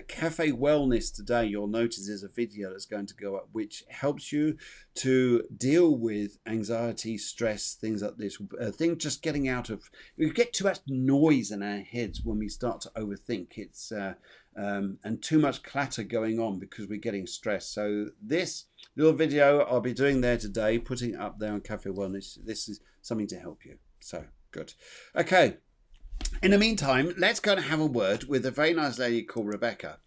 Cafe Wellness today, you'll notice there's a video that's going to go up which helps you to deal with anxiety, stress, things like this. Things just getting out of, we get too much noise in our heads when we start to overthink. It's and too much clatter going on because we're getting stressed. So this little video I'll be doing there today, putting it up there on Cafe Wellness. This is something to help you. So good. Okay. In the meantime, let's go and have a word with a very nice lady called Rebecca.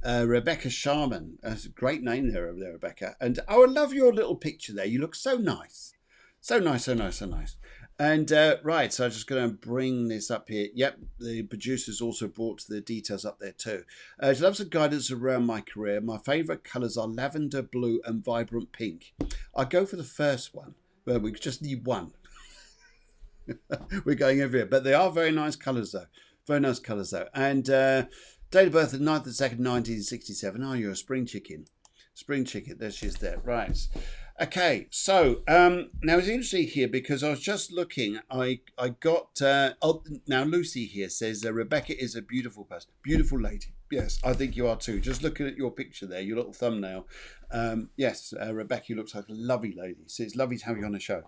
Rebecca Sharman. That's a great name there, Rebecca. And I love your little picture there. You look so nice. So nice. And right, so I'm just going to bring this up here. Yep, the producers also brought the details up there too. She loves the guidance around my career. My favourite colours are lavender, blue and vibrant pink. I go for the first one, but we just need one. We're going everywhere, but they are very nice colours though. Very nice colours though. And date of birth, the 9th of the 2nd, 1967. Oh, you're a spring chicken. Spring chicken. There she is there. Right. Okay, so now it's interesting here because I was just looking. I got now Lucy here says Rebecca is a beautiful person, beautiful lady. Yes, I think you are too. Just looking at your picture there, your little thumbnail. Yes, Rebecca looks like a lovely lady. So it's lovely to have you on the show.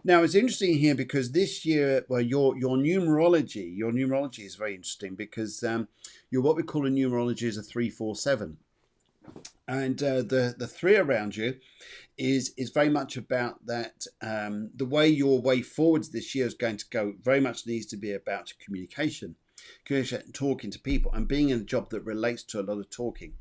Now it's interesting here because this year, well, your numerology is very interesting because you're what we call a numerology is a 347. And the three around you is very much about that. The way your way forwards this year is going to go very much needs to be about communication, talking to people, and being in a job that relates to a lot of talking.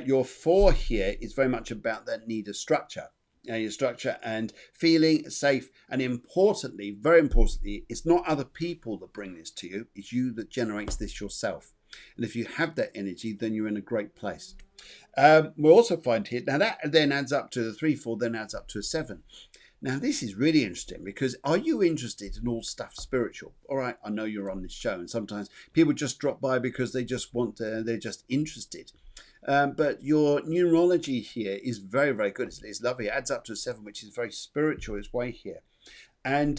Your 4 here is very much about that need of structure. Your structure and feeling safe, and importantly, very importantly, it's not other people that bring this to you, it's you that generates this yourself. And if you have that energy, then you're in a great place. We'll also find here, now that then adds up to the 3, 4, then adds up to a 7. Now, this is really interesting, because are you interested in all stuff spiritual? All right, I know you're on this show, and sometimes people just drop by because they just want to, they're just interested. But your numerology here is very, very good. It's lovely. It adds up to a 7, which is very spiritual its way here. And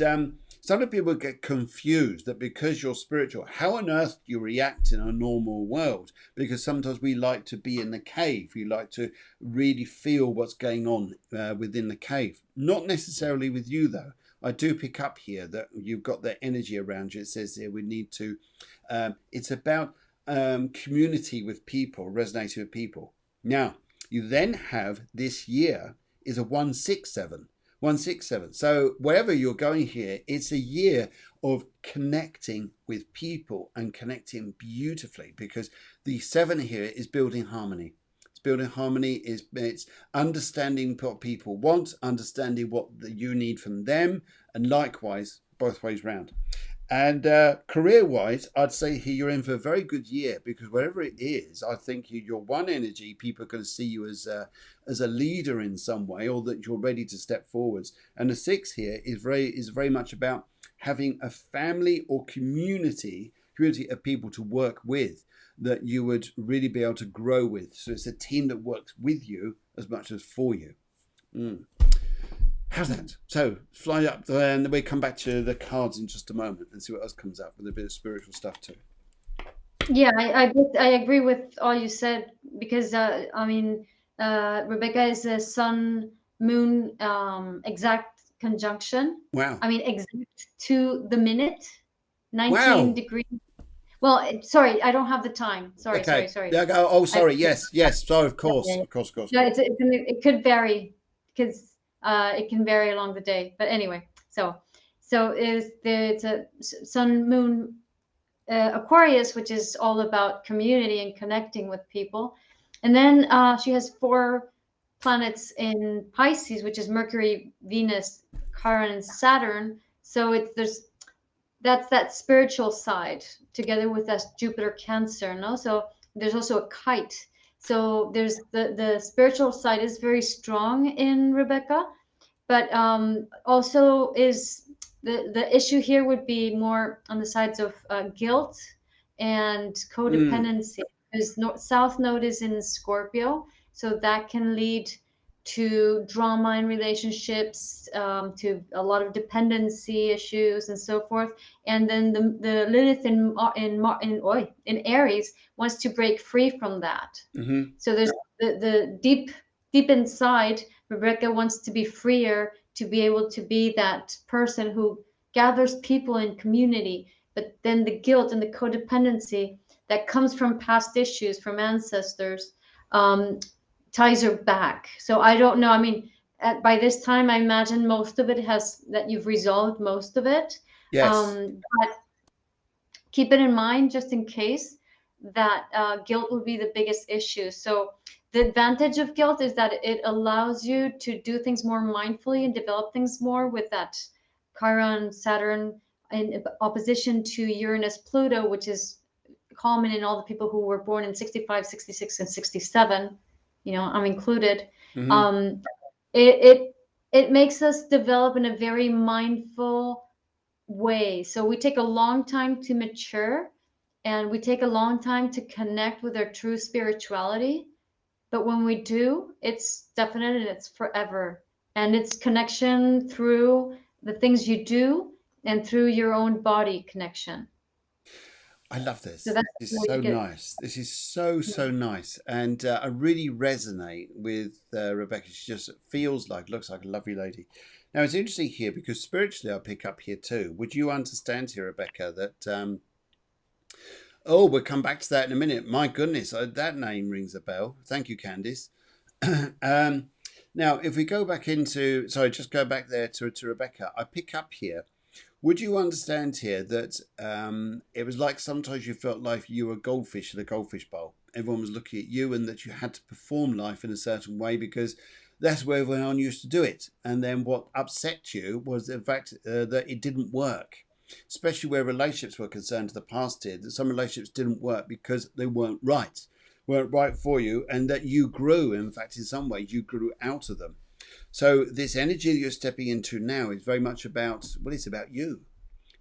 some people get confused that because you're spiritual, how on earth do you react in a normal world? Because sometimes we like to be in the cave. We like to really feel what's going on within the cave. Not necessarily with you, though. I do pick up here that you've got that energy around you. It says here we need to, it's about community with people, resonating with people. Now, you then have this year is a 167. 167. So wherever you're going here, it's a year of connecting with people and connecting beautifully, because the 7 here is building harmony. It's building harmony, it's understanding what people want, understanding what you need from them, and likewise, both ways round. And career-wise, I'd say here you're in for a very good year, because wherever it is, I think your 1 energy, people are going to see you as a leader in some way, or that you're ready to step forwards. And the 6 here is very much about having a family or community of people to work with that you would really be able to grow with. So it's a team that works with you as much as for you. How's that? So fly up there, and then we come back to the cards in just a moment and see what else comes up with a bit of spiritual stuff too. Yeah, I agree with all you said, because I mean, Rebecca is a sun moon exact conjunction. Wow. I mean, exact to the minute, 19 wow. degrees. Well, sorry, I don't have the time. Sorry, okay. sorry. Oh, sorry. Yes. Sorry, of course. Yeah. Of course. No, it could vary, because it can vary along the day. But anyway, so it's a sun moon Aquarius, which is all about community and connecting with people. And then she has 4 planets in Pisces, which is Mercury, Venus, Chiron, and Saturn. So that's that spiritual side together with that Jupiter Cancer, no? So there's also a kite. So there's the spiritual side is very strong in Rebecca, but also is the issue here would be more on the sides of guilt and codependency, because South Node is in Scorpio, so that can lead to drama in relationships, to a lot of dependency issues and so forth. And then the Lilith in Aries wants to break free from that. So there's the deep inside, Rebecca wants to be freer, to be able to be that person who gathers people in community. But then the guilt and the codependency that comes from past issues, from ancestors, ties her back. So I don't know. I mean, by this time, I imagine most of it that you've resolved most of it. Yes. But keep it in mind, just in case, that guilt will be the biggest issue. So the advantage of guilt is that it allows you to do things more mindfully and develop things more with that Chiron, Saturn in opposition to Uranus, Pluto, which is common in all the people who were born in 65, 66, and 67. You know, I'm included. It makes us develop in a very mindful way. So we take a long time to mature, and we take a long time to connect with our true spirituality. But when we do, it's definite and it's forever. And it's connection through the things you do and through your own body connection. I love this. So this is so nice. This is so nice. And I really resonate with Rebecca. She just looks like a lovely lady. Now, it's interesting here because spiritually I pick up here too. Would you understand here, Rebecca, that Oh, we'll come back to that in a minute. My goodness, that name rings a bell. Thank you, Candice. Now, if we go back into, sorry, just go back there to Rebecca. I pick up here. Would you understand here that it was like sometimes you felt like you were a goldfish in a goldfish bowl? Everyone was looking at you, and that you had to perform life in a certain way because that's where everyone used to do it. And then what upset you was the fact that it didn't work, especially where relationships were concerned. The past did that some relationships didn't work because they weren't right for you, and that you grew. In fact, in some ways, you grew out of them. So this energy that you're stepping into now is very much about, well, it's about you.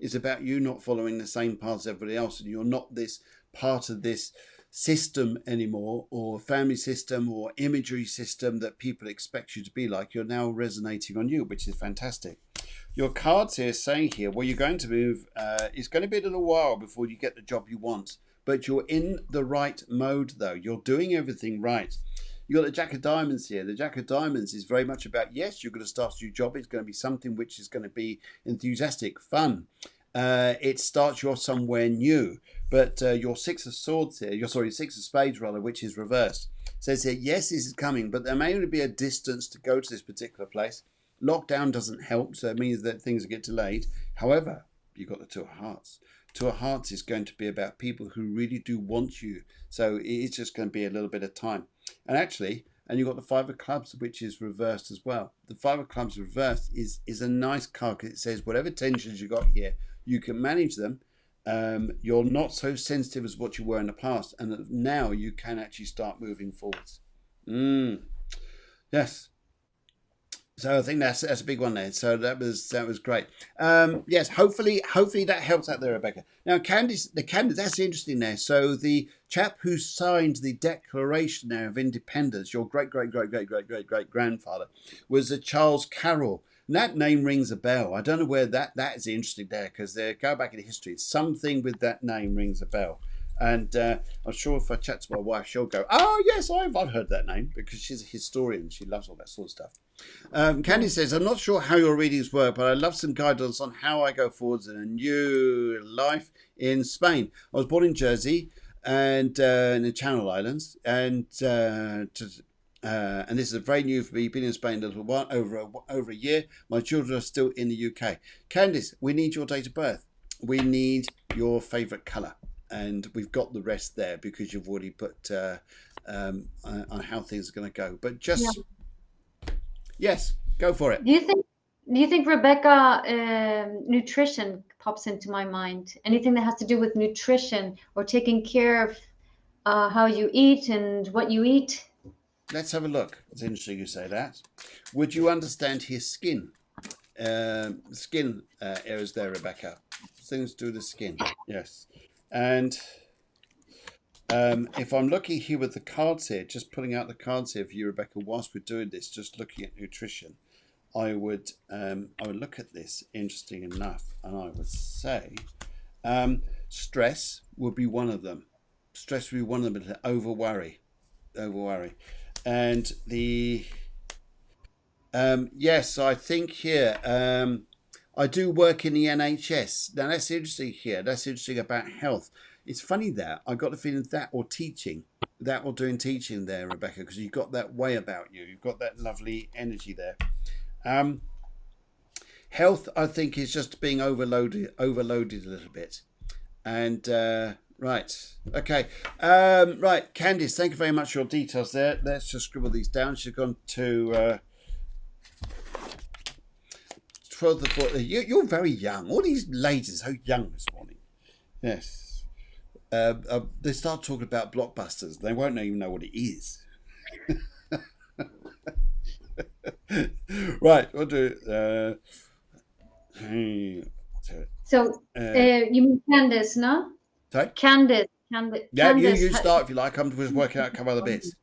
It's about you not following the same path as everybody else, and you're not this part of this system anymore, or family system or imagery system that people expect you to be like. You're now resonating on you, which is fantastic. Your cards here saying here, well, you're going to move. It's going to be a little while before you get the job you want, but you're in the right mode, though. You're doing everything right. You got the Jack of Diamonds here. The Jack of Diamonds is very much about, yes, you're going to start a new job. It's going to be something which is going to be enthusiastic, fun. It starts you off somewhere new. But your Six of Swords here, your Six of Spades rather, which is reversed, says here, yes, this is coming, but there may only be a distance to go to this particular place. Lockdown doesn't help, so it means that things get delayed. However, you've got the Two of Hearts. Two of Hearts is going to be about people who really do want you. So it's just going to be a little bit of time. And actually, and you've got the Five of Clubs, which is reversed as well. The Five of Clubs reversed is a nice card because it says whatever tensions you got here, you can manage them. You're not so sensitive as what you were in the past, and now you can actually start moving forwards. Yes. So I think that's a big one there. So that was great. Yes, hopefully that helps out there, Rebecca. Now, Candice, that's interesting there. So the chap who signed the Declaration there of Independence, your great grandfather, was a Charles Carroll. And that name rings a bell. I don't know where that is interesting there, because they go back in history. Something with that name rings a bell. And I'm sure if I chat to my wife, she'll go, oh, yes, I've heard that name, because she's a historian. She loves all that sort of stuff. Candy says, I'm not sure how your readings work, but I'd love some guidance on how I go forwards in a new life in Spain. I was born in Jersey and in the Channel Islands, and this is very new for me. Been in Spain a little while, over a year. My children are still in the UK. Candice, we need your date of birth. We need your favourite colour. And we've got the rest there because you've already put on how things are going to go. But just, yes, go for it. Do you think Rebecca, nutrition pops into my mind? Anything that has to do with nutrition or taking care of how you eat and what you eat? Let's have a look. It's interesting you say that. Would you understand his skin? Skin areas there, Rebecca. Things to do with the skin. Yes. And if I'm looking here with the cards here, just pulling out the cards here for you, Rebecca, whilst we're doing this, just looking at nutrition, I would look at this, interesting enough, and I would say stress would be one of them. Stress would be one of them, over worry. And the yes, I think here I do work in the NHS. Now that's interesting here. That's interesting about health. It's funny that I got the feeling that or doing teaching there, Rebecca, because you've got that way about you. You've got that lovely energy there. Health, I think, is just being overloaded a little bit. And right, okay, right, Candice, thank you very much for your details there. Let's just scribble these down. She's gone to 12 to 14. You're very young. All these ladies are so young this morning. Yes. They start talking about blockbusters. They won't even know what it is. Right, we'll do. So you mean Candice, no? Sorry? Candice. Yeah, Candice, you start if you like. I'm just working out a couple other bits.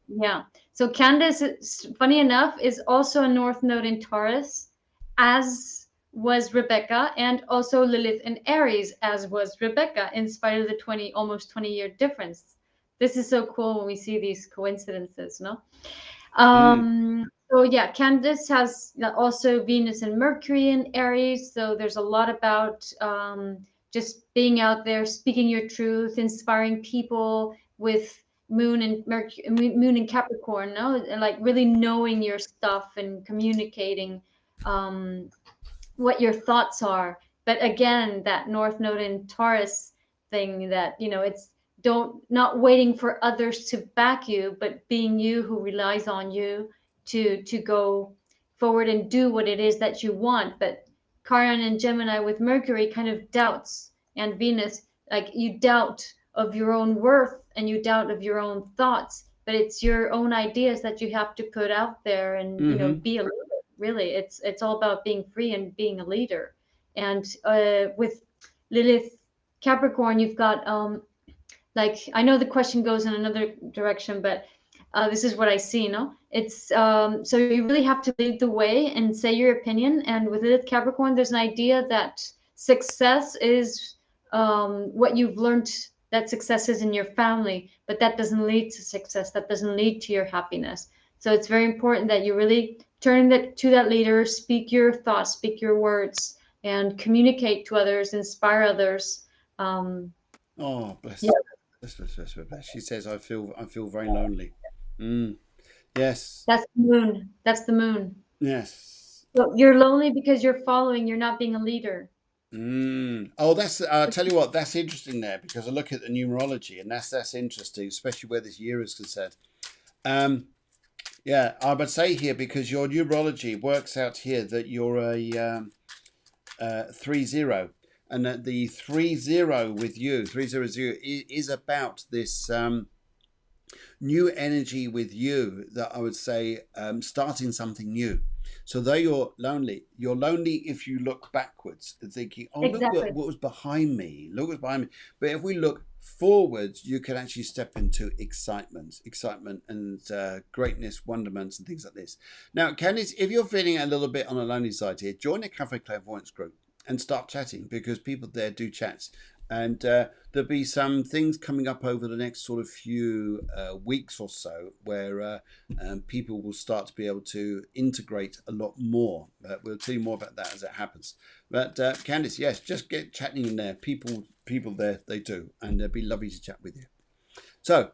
Yeah. So Candice, funny enough, is also a North Node in Taurus, as was Rebecca, and also Lilith in Aries, as was Rebecca, in spite of the almost 20-year difference. This is so cool when we see these coincidences, no? So yeah, Candice has also Venus and Mercury in Aries, so there's a lot about just being out there, speaking your truth, inspiring people with moon and Capricorn, no? And like really knowing your stuff and communicating what your thoughts are. But again, that North Node in Taurus thing, that it's not waiting for others to back you, but being you who relies on you to go forward and do what it is that you want. But Chiron and Gemini with Mercury kind of doubts, and Venus, like you doubt of your own worth and you doubt of your own thoughts, but it's your own ideas that you have to put out there and be a leader. Really, it's all about being free and being a leader. And with Lilith Capricorn, you've got like, I know the question goes in another direction, but this is what I see, no? It's so you really have to lead the way and say your opinion. And with Lilith Capricorn, there's an idea that success is what you've learned, that success is in your family, but that doesn't lead to success. That doesn't lead to your happiness. So it's very important that you really turn to that leader, speak your thoughts, speak your words, and communicate to others, inspire others. Oh, bless. Yeah. Bless. She says, I feel very lonely. Yes. That's the moon. That's the moon. Yes. So you're lonely because you're following. You're not being a leader. Oh, I'll tell you what, that's interesting there, because I look at the numerology, and that's interesting, especially where this year is concerned. Yeah, I would say here, because your numerology works out here that you're a 3-0, and that the 3-0 with you, 3-0 is about this new energy with you, that I would say starting something new. So though you're lonely if you look backwards and thinking, oh, exactly. Look what was behind me. Look what's behind me. But if we look forwards, you can actually step into excitement and greatness, wonderment, and things like this. Now, Candice, if you're feeling a little bit on the lonely side here, join the Cafe Clairvoyance group and start chatting, because people there do chats. And there'll be some things coming up over the next sort of few weeks or so, where people will start to be able to integrate a lot more. We'll tell you more about that as it happens. But Candice, yes, just get chatting in there. People there, they do, and they'll be lovely to chat with you. So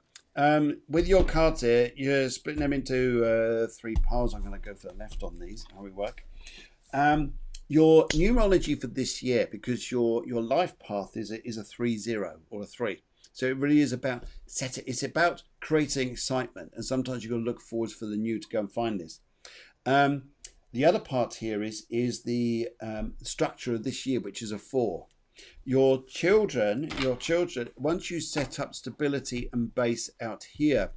with your cards here, you're splitting them into 3 piles. I'm going to go for the left on these, how we work. Your numerology for this year, because your life path is a 3-0 or a 3. So it really is about it's about creating excitement, and sometimes you've got to look forward for the new to go and find this. The other part here is the structure of this year, which is a 4. Your children, once you set up stability and base out here,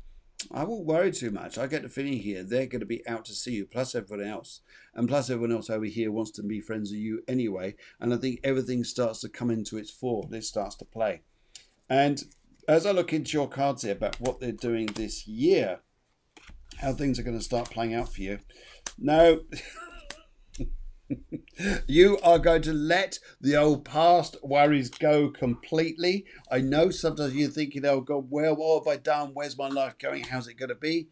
I won't worry too much. I get the feeling here they're going to be out to see you, plus everyone else. And plus everyone else over here wants to be friends with you anyway. And I think everything starts to come into its fore. This starts to play. And as I look into your cards here about what they're doing this year, how things are going to start playing out for you. No, you are going to let the old past worries go completely. I know sometimes you're thinking, oh God, what have I done? Where's my life going? How's it going to be?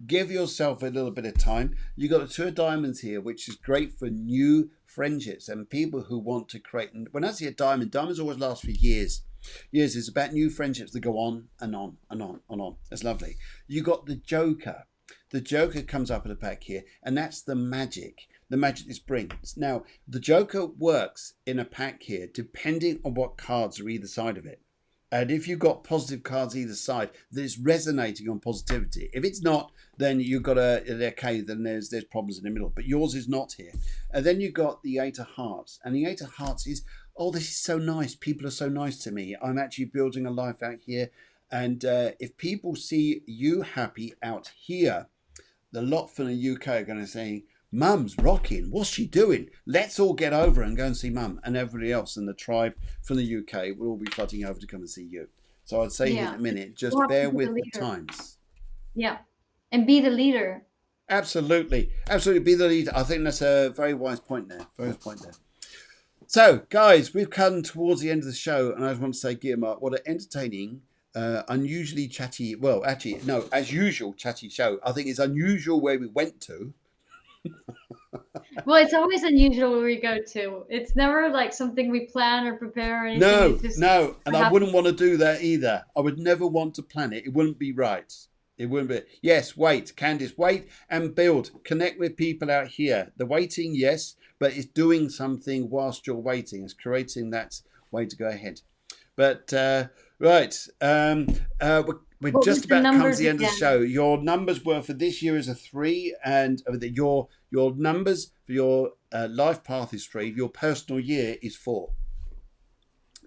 Give yourself a little bit of time. You've got a 2 of diamonds here, which is great for new friendships and people who want to create. And when I see a diamond, diamonds always last for years. Years. It's about new friendships that go on and on and on and on. That's lovely. You got the Joker. The Joker comes up in the pack here, and that's the magic. The magic this brings. Now, the Joker works in a pack here depending on what cards are either side of it. And if you've got positive cards either side, that is resonating on positivity. If it's not, then you've got then there's problems in the middle. But yours is not here. And then you've got the 8 of Hearts. And the 8 of Hearts is, oh, this is so nice. People are so nice to me. I'm actually building a life out here. And if people see you happy out here, the lot from the UK are going to say, Mum's rocking. What's she doing? Let's all get over and go and see Mum. And everybody else in the tribe from the UK will all be flooding over to come and see you. So I'd say in a minute, just bear with the times. Yeah. And be the leader. Absolutely. Absolutely. Be the leader. I think that's a very wise point there. So, guys, we've come towards the end of the show. And I just want to say, Guiomar, what an entertaining, unusually chatty, well, actually, no, as usual, chatty show. I think it's unusual where we went to. Well, it's always unusual where we go to. It's never like something we plan or prepare or anything. No, it's just no, and I wouldn't want to do that either. I would never want to plan it. It wouldn't be right. It wouldn't be. Yes, wait, Candice, wait and build. Connect with people out here. The waiting, yes, but it's doing something whilst you're waiting. It's creating that way to go ahead. But right, we're just about come to the end of the show. Your numbers were for this year is a 3, and your numbers for your life path is 3. Your personal year is 4.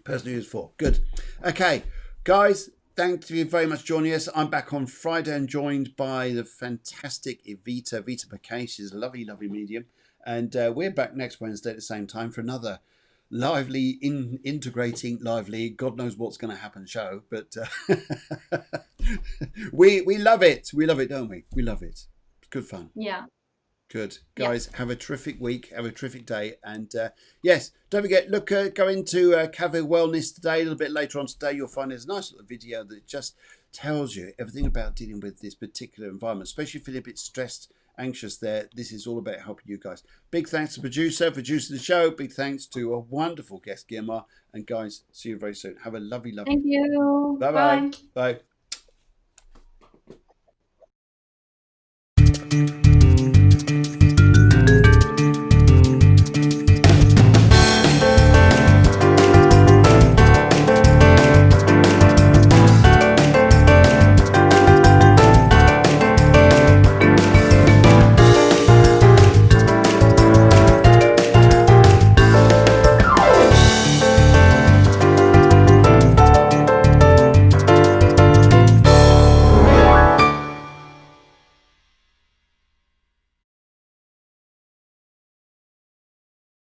Personal year is 4. Good. Okay, guys. Thank you very much for joining us. I'm back on Friday and joined by the fantastic Vita Paquet. She's a lovely, lovely medium. And we're back next Wednesday at the same time for another lively, integrating, lively, God knows what's going to happen show. But we love it. We love it, don't we? We love it. It's good fun. Yeah. Good. Guys, have a terrific week. Have a terrific day. And yes, don't forget, go into Cafe Wellness today. A little bit later on today, you'll find there's a nice little video that just tells you everything about dealing with this particular environment, especially if you're a bit stressed, anxious there. This is all about helping you guys. Big thanks to the producer for producing the show. Big thanks to a wonderful guest, Guiomar. And guys, see you very soon. Have a lovely, lovely Thank you. Bye-bye. Bye.